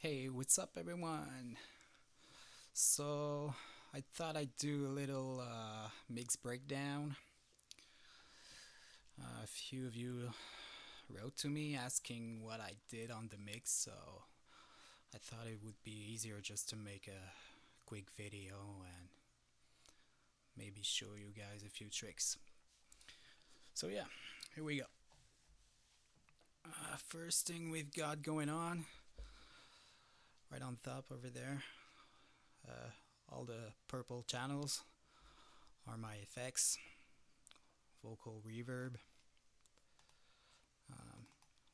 Hey, what's up, everyone? So, I thought I'd do a little mix breakdown. A few of you wrote to me asking what I did on the mix, so I thought it would be easier just to make a quick video and maybe show you guys a few tricks. So, yeah, here we go. First thing we've got going on, right on top over there, uh, all the purple channels are my effects, vocal reverb.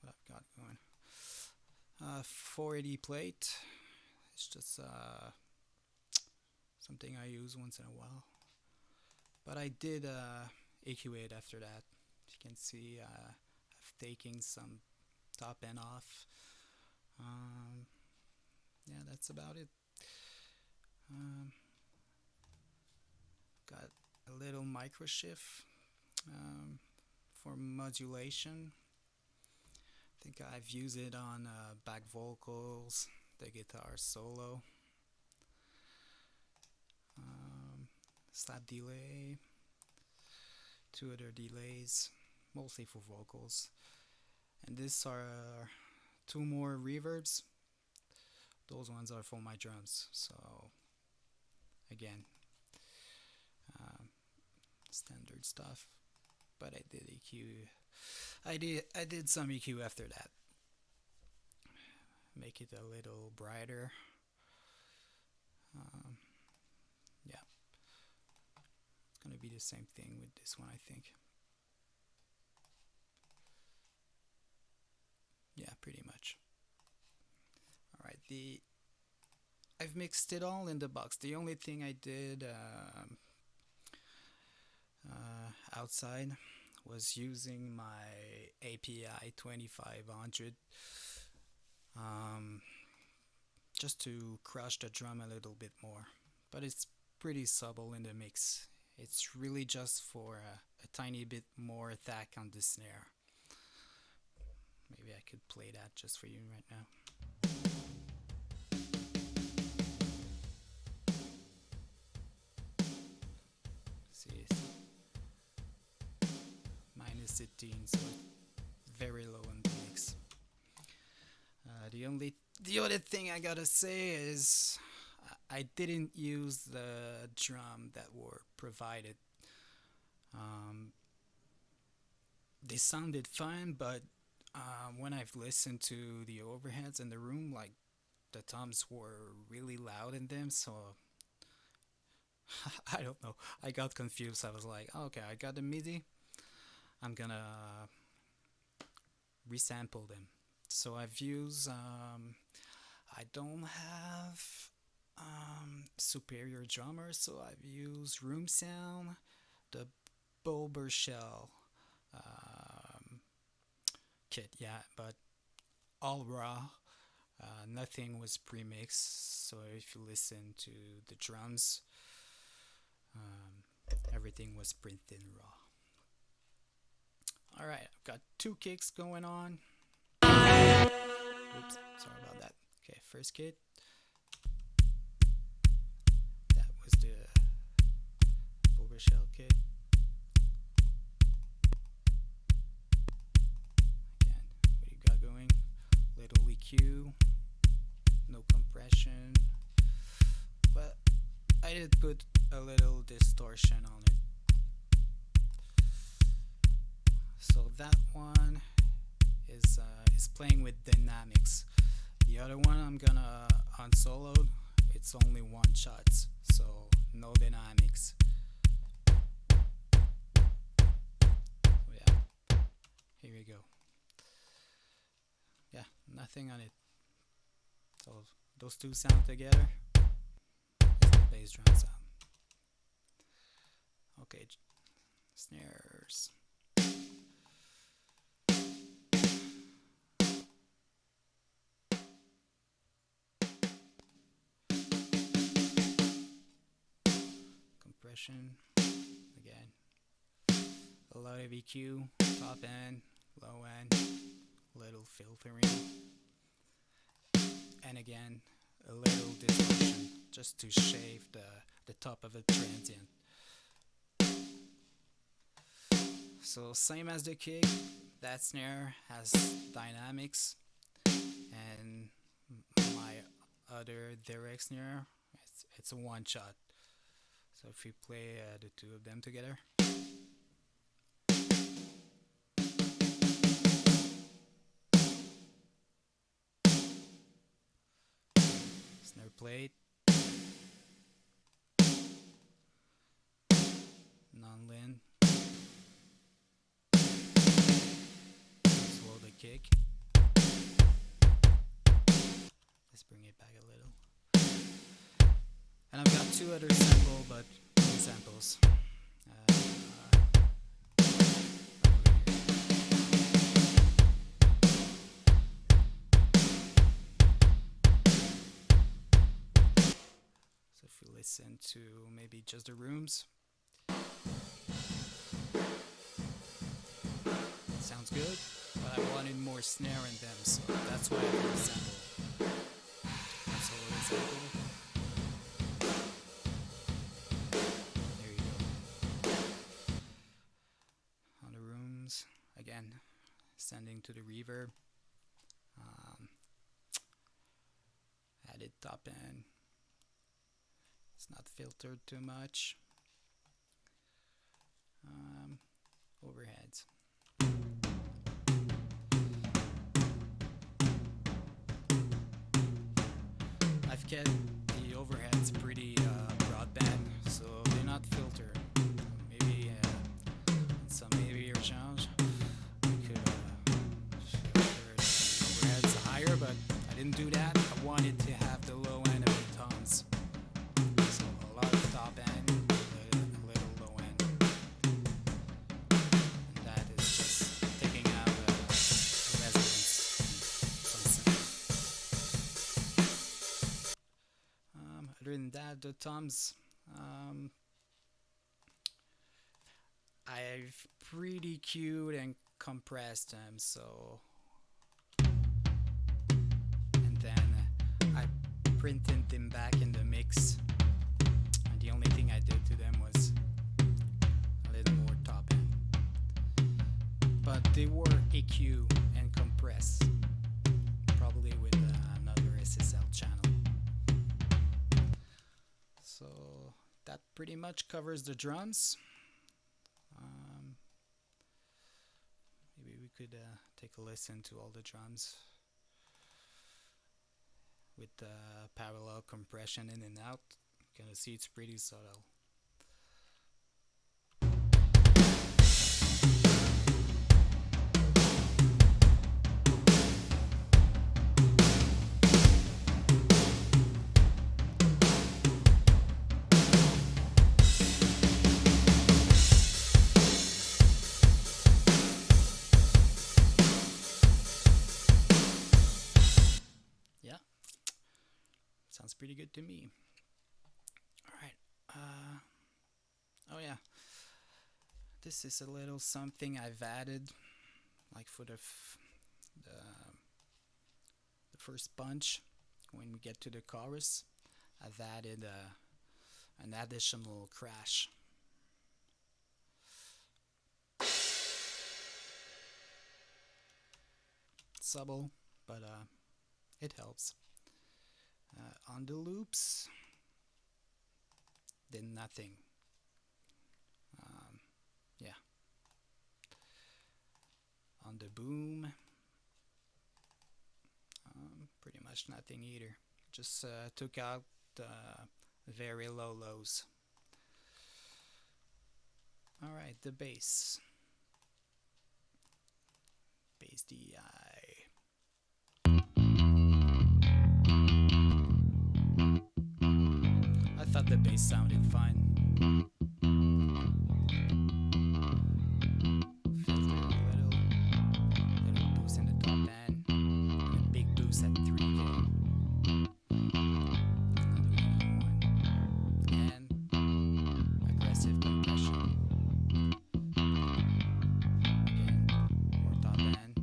What I've got going. 480 plate. It's just something I use once in a while. But I did EQ it after that. As you can see, I've taken some top end off. Um, yeah, that's about it. Um, got a little micro shift for modulation. I think I've used it on back vocals, the guitar solo, um, slap delay, two other delays, mostly for vocals. And these are two more reverbs. Those ones are for my drums. So again, um, standard stuff. But I did EQ. I did some EQ after that. Make it a little brighter. Um, yeah, it's gonna be the same thing with this one, I think. Yeah, pretty much. All right, the I've mixed it all in the box. The only thing I did outside was using my API 2500 um, just to crush the drum a little bit more. But it's pretty subtle in the mix. It's really just for a tiny bit more attack on the snare. Maybe I could play that just for you right now. See, it's minus 18, so very low in the mix. The other thing I gotta say is I didn't use the drum that were provided. Um, they sounded fine, but when I've listened to the overheads in the room, like the toms were really loud in them, so I don't know. I got confused. I was like, okay, I got the MIDI. I'm gonna resample them. So I've used. I don't have superior drummers, so I've used Room Sound, the Bulber Shell um, kit, yeah, but all raw. Nothing was pre-mixed, so if you listen to the drums, everything was printed raw. All right, I've got two kicks going on. Oops, sorry about that. Okay, first kick. That was the Bulber Shell kit. Again, what you got going? Little EQ, no compression, but I did put a little distortion on it. So that one is playing with dynamics. The other one I'm gonna unsoloed. It's only one shots, so no dynamics. Yeah, here we go. Yeah, nothing on it. So those two sound together. It's the bass drum sound. Okay, snares. Compression. Again, a lot of EQ, top end, low end, little filtering, and again a little distortion just to shave the top of a transient. So same as the kick, that snare has dynamics, and my other direct snare, it's a one shot. So if we play the two of them together. Snare plate, non-lin, slow the kick. Let's bring it back a little. And I've got two other samples, but samples. So if we listen to maybe just the rooms, sounds good, but I wanted more snare in them, so that's why I did the sample. That's all the sample. There you go. On the rooms, again, sending to the reverb. Added top end. It's not filtered too much. Overheads. I've kept the overheads pretty broadband, so they're not filtered. Maybe in some heavier channels I could filter the overheads higher, but I didn't do that. I wanted to have the low end of the toms, so a lot of top end, a little low end, and that is just taking out resonance and some other than that, the toms, I've pretty cued and compressed them, so, and then I printed them back in the mix, and the only thing I did to them was a little more top end, but they were EQ and compressed, probably with another SSL channel. So that pretty much covers the drums. Maybe we could take a listen to all the drums with parallel compression in and out. You can see it's pretty subtle. Sounds pretty good to me. Alright. Oh yeah. This is a little something I've added, like for the first bunch. When we get to the chorus, I've added an additional crash. Subtle, but it helps. On the loops, did nothing. Yeah. On the boom, pretty much nothing either. Just took out the very low lows. Alright, the bass. Bass DI. I thought the bass sounded fine. Filter a little boost in the top end, and a big boost at 3K. And aggressive compression. Again, more top end.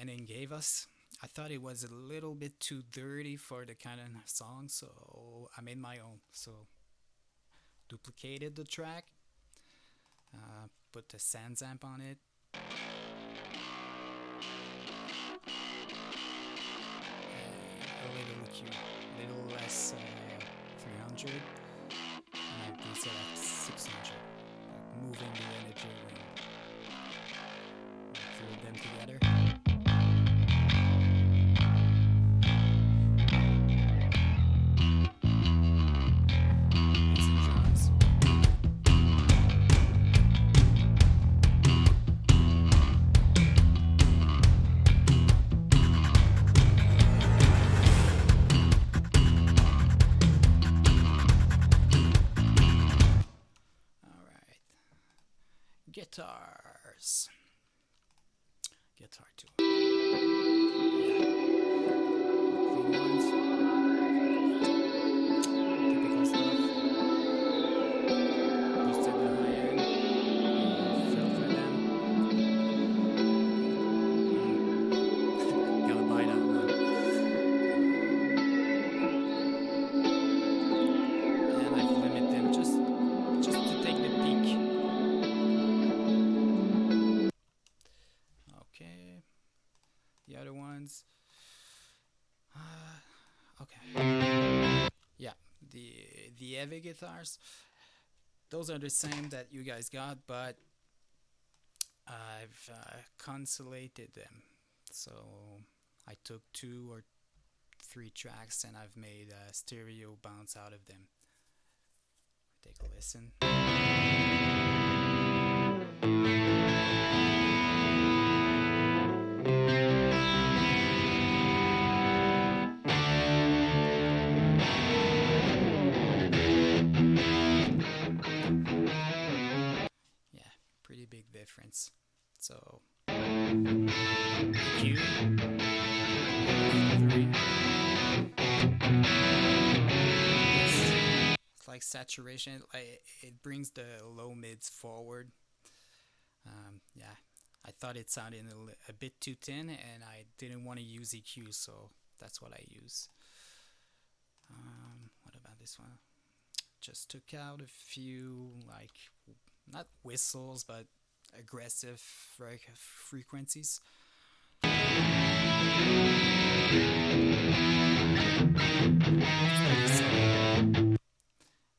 Canon gave us. I thought it was a little bit too dirty for the Canon song, so I made my own. So duplicated the track, put the Sans amp on it, and a little EQ, a little less 300, and I boost it at 600, like moving the energy around. Throw them together. Guitars. Guitar too. Yeah. Clean ones. Typical stuff. Boosted the high end. Filter them. Gotta buy that one. And I've limited them just to take the peak. Okay, the other ones. Okay. Yeah, the heavy guitars. Those are the same that you guys got, but I've consolidated them. So I took 2 or 3 tracks and I've made a stereo bounce out of them. Take a listen. Pretty big difference. So Q 3. It's like saturation. It brings the low mids forward. Yeah, I thought it sounded a bit too thin, and I didn't want to use EQ, so that's what I use. What about this one? Just took out a few, like, not whistles, but aggressive frequencies.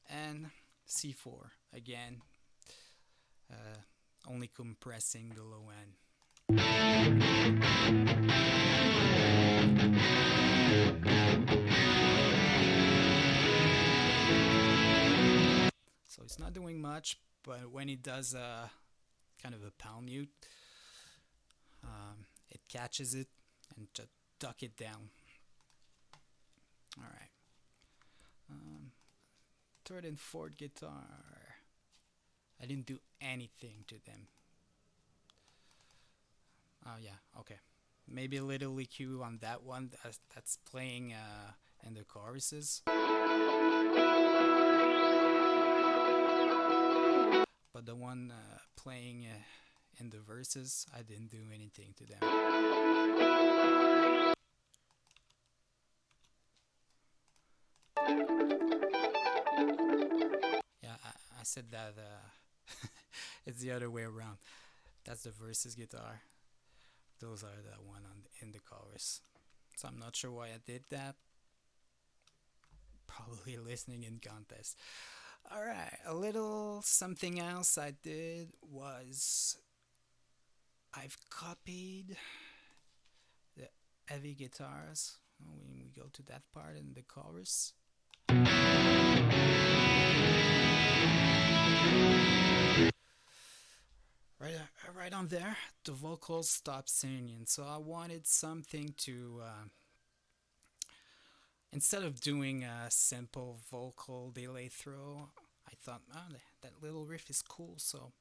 And C4 again, only compressing the low end. So it's not doing much, but when it does kind of a palm mute, it catches it and just duck it down. Alright. Third and fourth guitar. I didn't do anything to them. Oh yeah, okay. Maybe a little EQ on that one that's playing in the choruses. But the one playing in the verses, I didn't do anything to them. Yeah, I said that it's the other way around. That's the verses guitar. Those are the one in the chorus. So I'm not sure why I did that. Probably listening in contest. Alright, a little something else I did was I've copied the heavy guitars. When we go to that part in the chorus. Right on there, the vocals stop singing. So I wanted something to, instead of doing a simple vocal delay throw, I thought, oh, that little riff is cool, so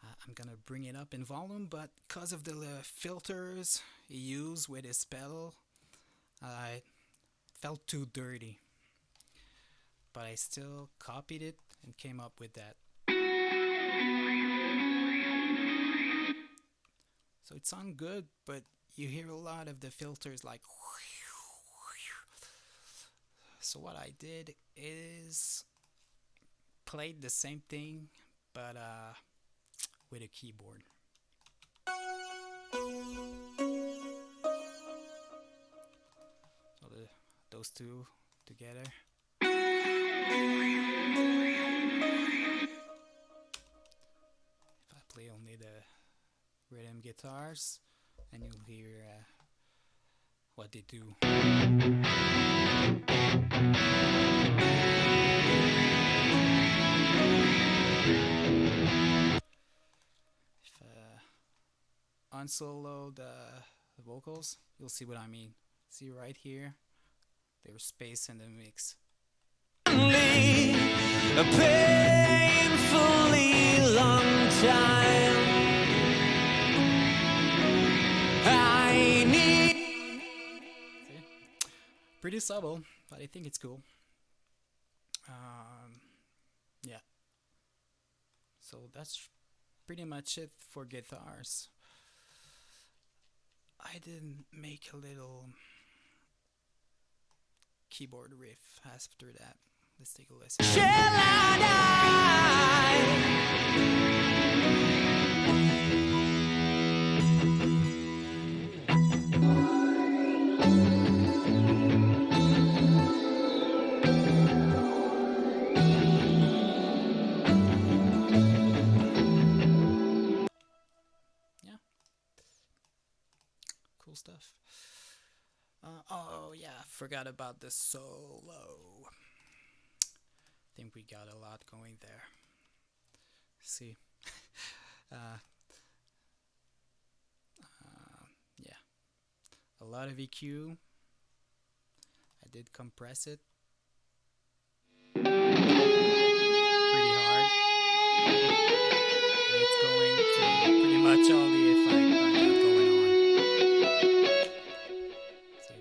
I'm gonna bring it up in volume, but because of the filters he used with his pedal, I felt too dirty. But I still copied it and came up with that. So it sounds good, but you hear a lot of the filters like. So what I did is played the same thing, but with a keyboard. So those two together. If I play only the rhythm guitars, and you'll hear what they do. If unsolo the vocals, you'll see what I mean. See right here, there's space in the mix. A painfully long time. I need. See? Pretty subtle, but I think it's cool. Yeah. So that's pretty much it for guitars. I didn't make a little keyboard riff after that. Let's take a listen. Shall I die? Yeah. Cool stuff. Oh yeah, forgot about the solo. I think we got a lot going there. See, yeah, a lot of EQ. I did compress it pretty hard. And it's going to pretty much all the effect I got going on. See,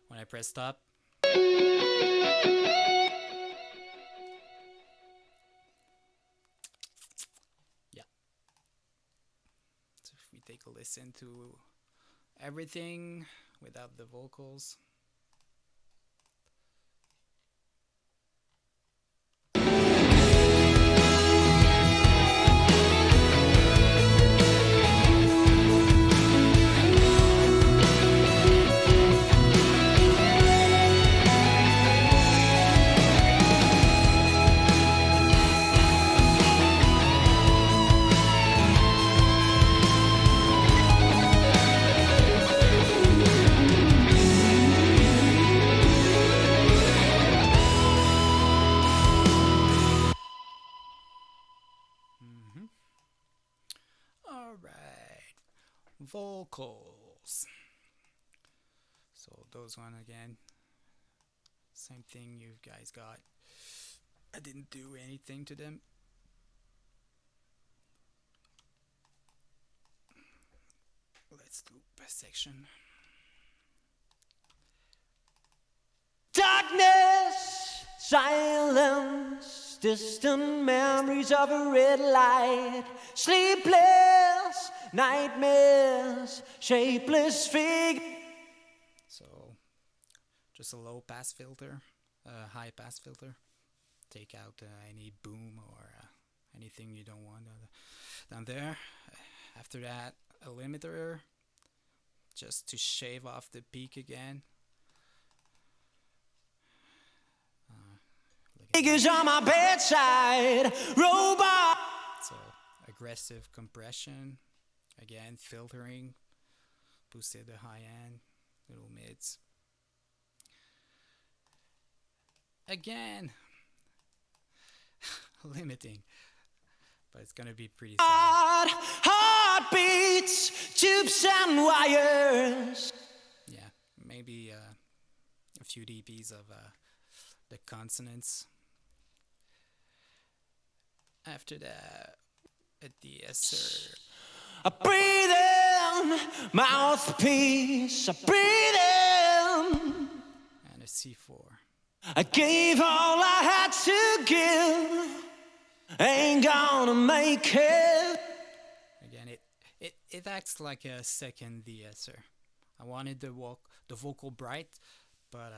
when I press stop. Take a listen to everything without the vocals. Alright, vocals. So those one again, same thing you guys got. I didn't do anything to them. Let's do best section. Darkness, silence, distant memories of a red light, sleepless nightmares, shapeless figures. So, just a low pass filter, high pass filter. Take out any boom or anything you don't want down there. After that, a limiter, just to shave off the peak again. Figures on my bedside, robot. So aggressive compression, again filtering, boosted the high end, little mids. Again, limiting, but it's gonna be pretty solid. Heartbeats, tubes and wires. Yeah, maybe a few dBs of the consonants. After that, a de-esser. I breathe in, mouthpiece. I breathe in. And a C4. I gave all I had to give. Ain't gonna make it. Again, it acts like a second de-esser. I wanted the vocal bright, but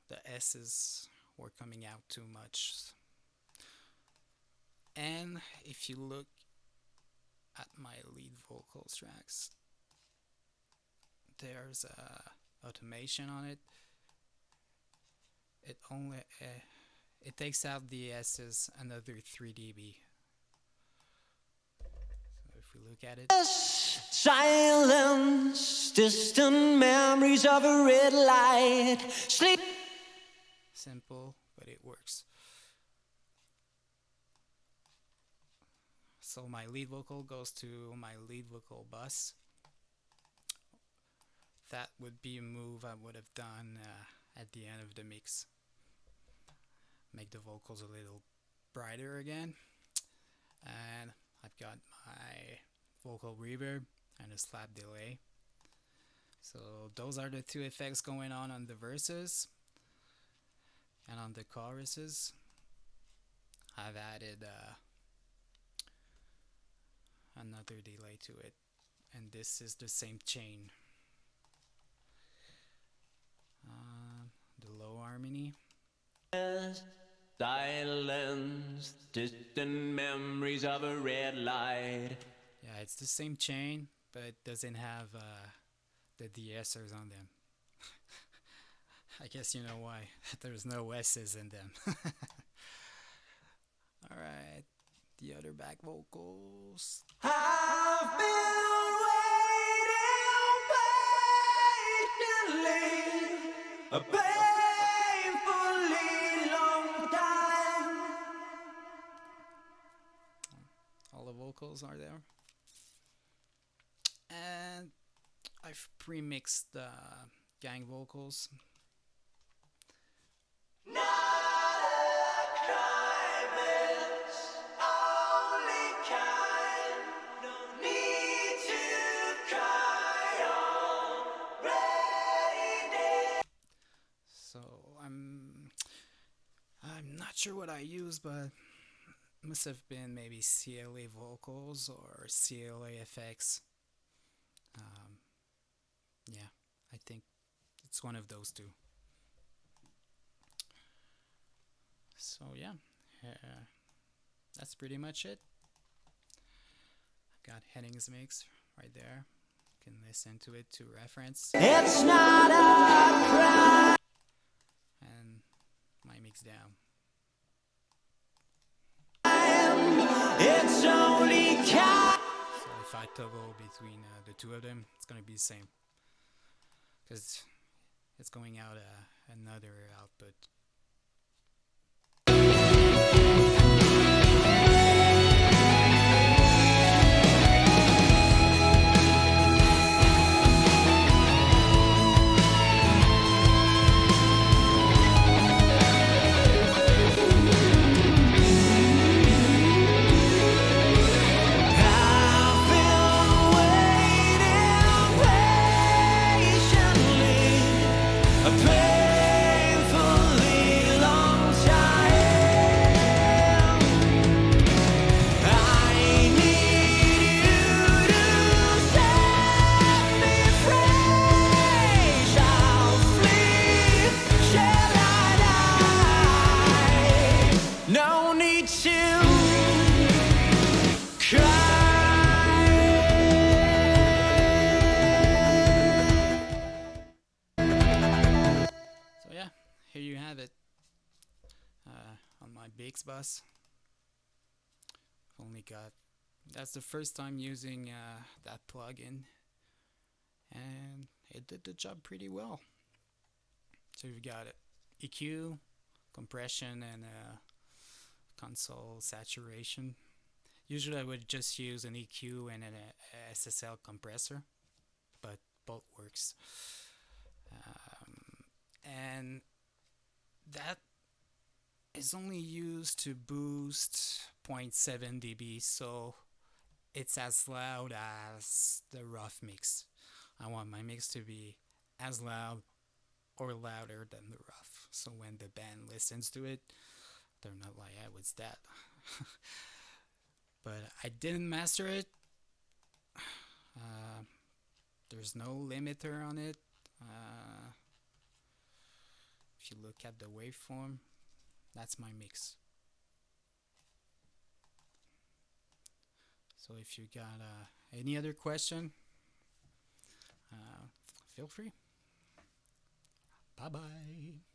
the S's were coming out too much. And if you look at my lead vocals tracks, there's automation on it. It only it takes out the S's another 3 dB. So if we look at it, Silence, distant memories of a red light. Sleep. simple, but it works. So my lead vocal goes to my lead vocal bus. That would be a move I would have done at the end of the mix. Make the vocals a little brighter again. And I've got my vocal reverb and a slap delay. So those are the two effects going on the verses. And on the choruses, I've added another delay to it. And this is the same chain. The low harmony. Silence, distant memories of a red light. Yeah, it's the same chain, but it doesn't have the de-essers on them. I guess you know why. There's no S's in them. Alright, the other back vocals. I've been waiting patiently, a painfully long time. All the vocals are there. And I've pre-mixed the gang vocals. Not a crime, it's only kind. No need to cry already. So I'm not sure what I used, but must have been maybe CLA vocals or CLA effects. Yeah, I think it's one of those two. So yeah, that's pretty much it. I've got headings mix right there. You can listen to it to reference. It's not a crime. And my mix down. It's only kind. So if I toggle between the two of them, it's gonna be the same. Because it's going out another output. No need to cry. So yeah, here you have it. On my Bix bus. Only got, that's the first time using that plugin, and it did the job pretty well. So you've got EQ, compression, and console saturation. Usually I would just use an EQ and an SSL compressor, but both works. And that is only used to boost 0.7 dB, so it's as loud as the rough mix. I want my mix to be as loud or louder than the rough, so when the band listens to it, they're not like, "Hey, what's that?" But I didn't master it. Uh, there's no limiter on it. Uh, if you look at the waveform, that's my mix. So if you got any other question, feel free. Bye bye.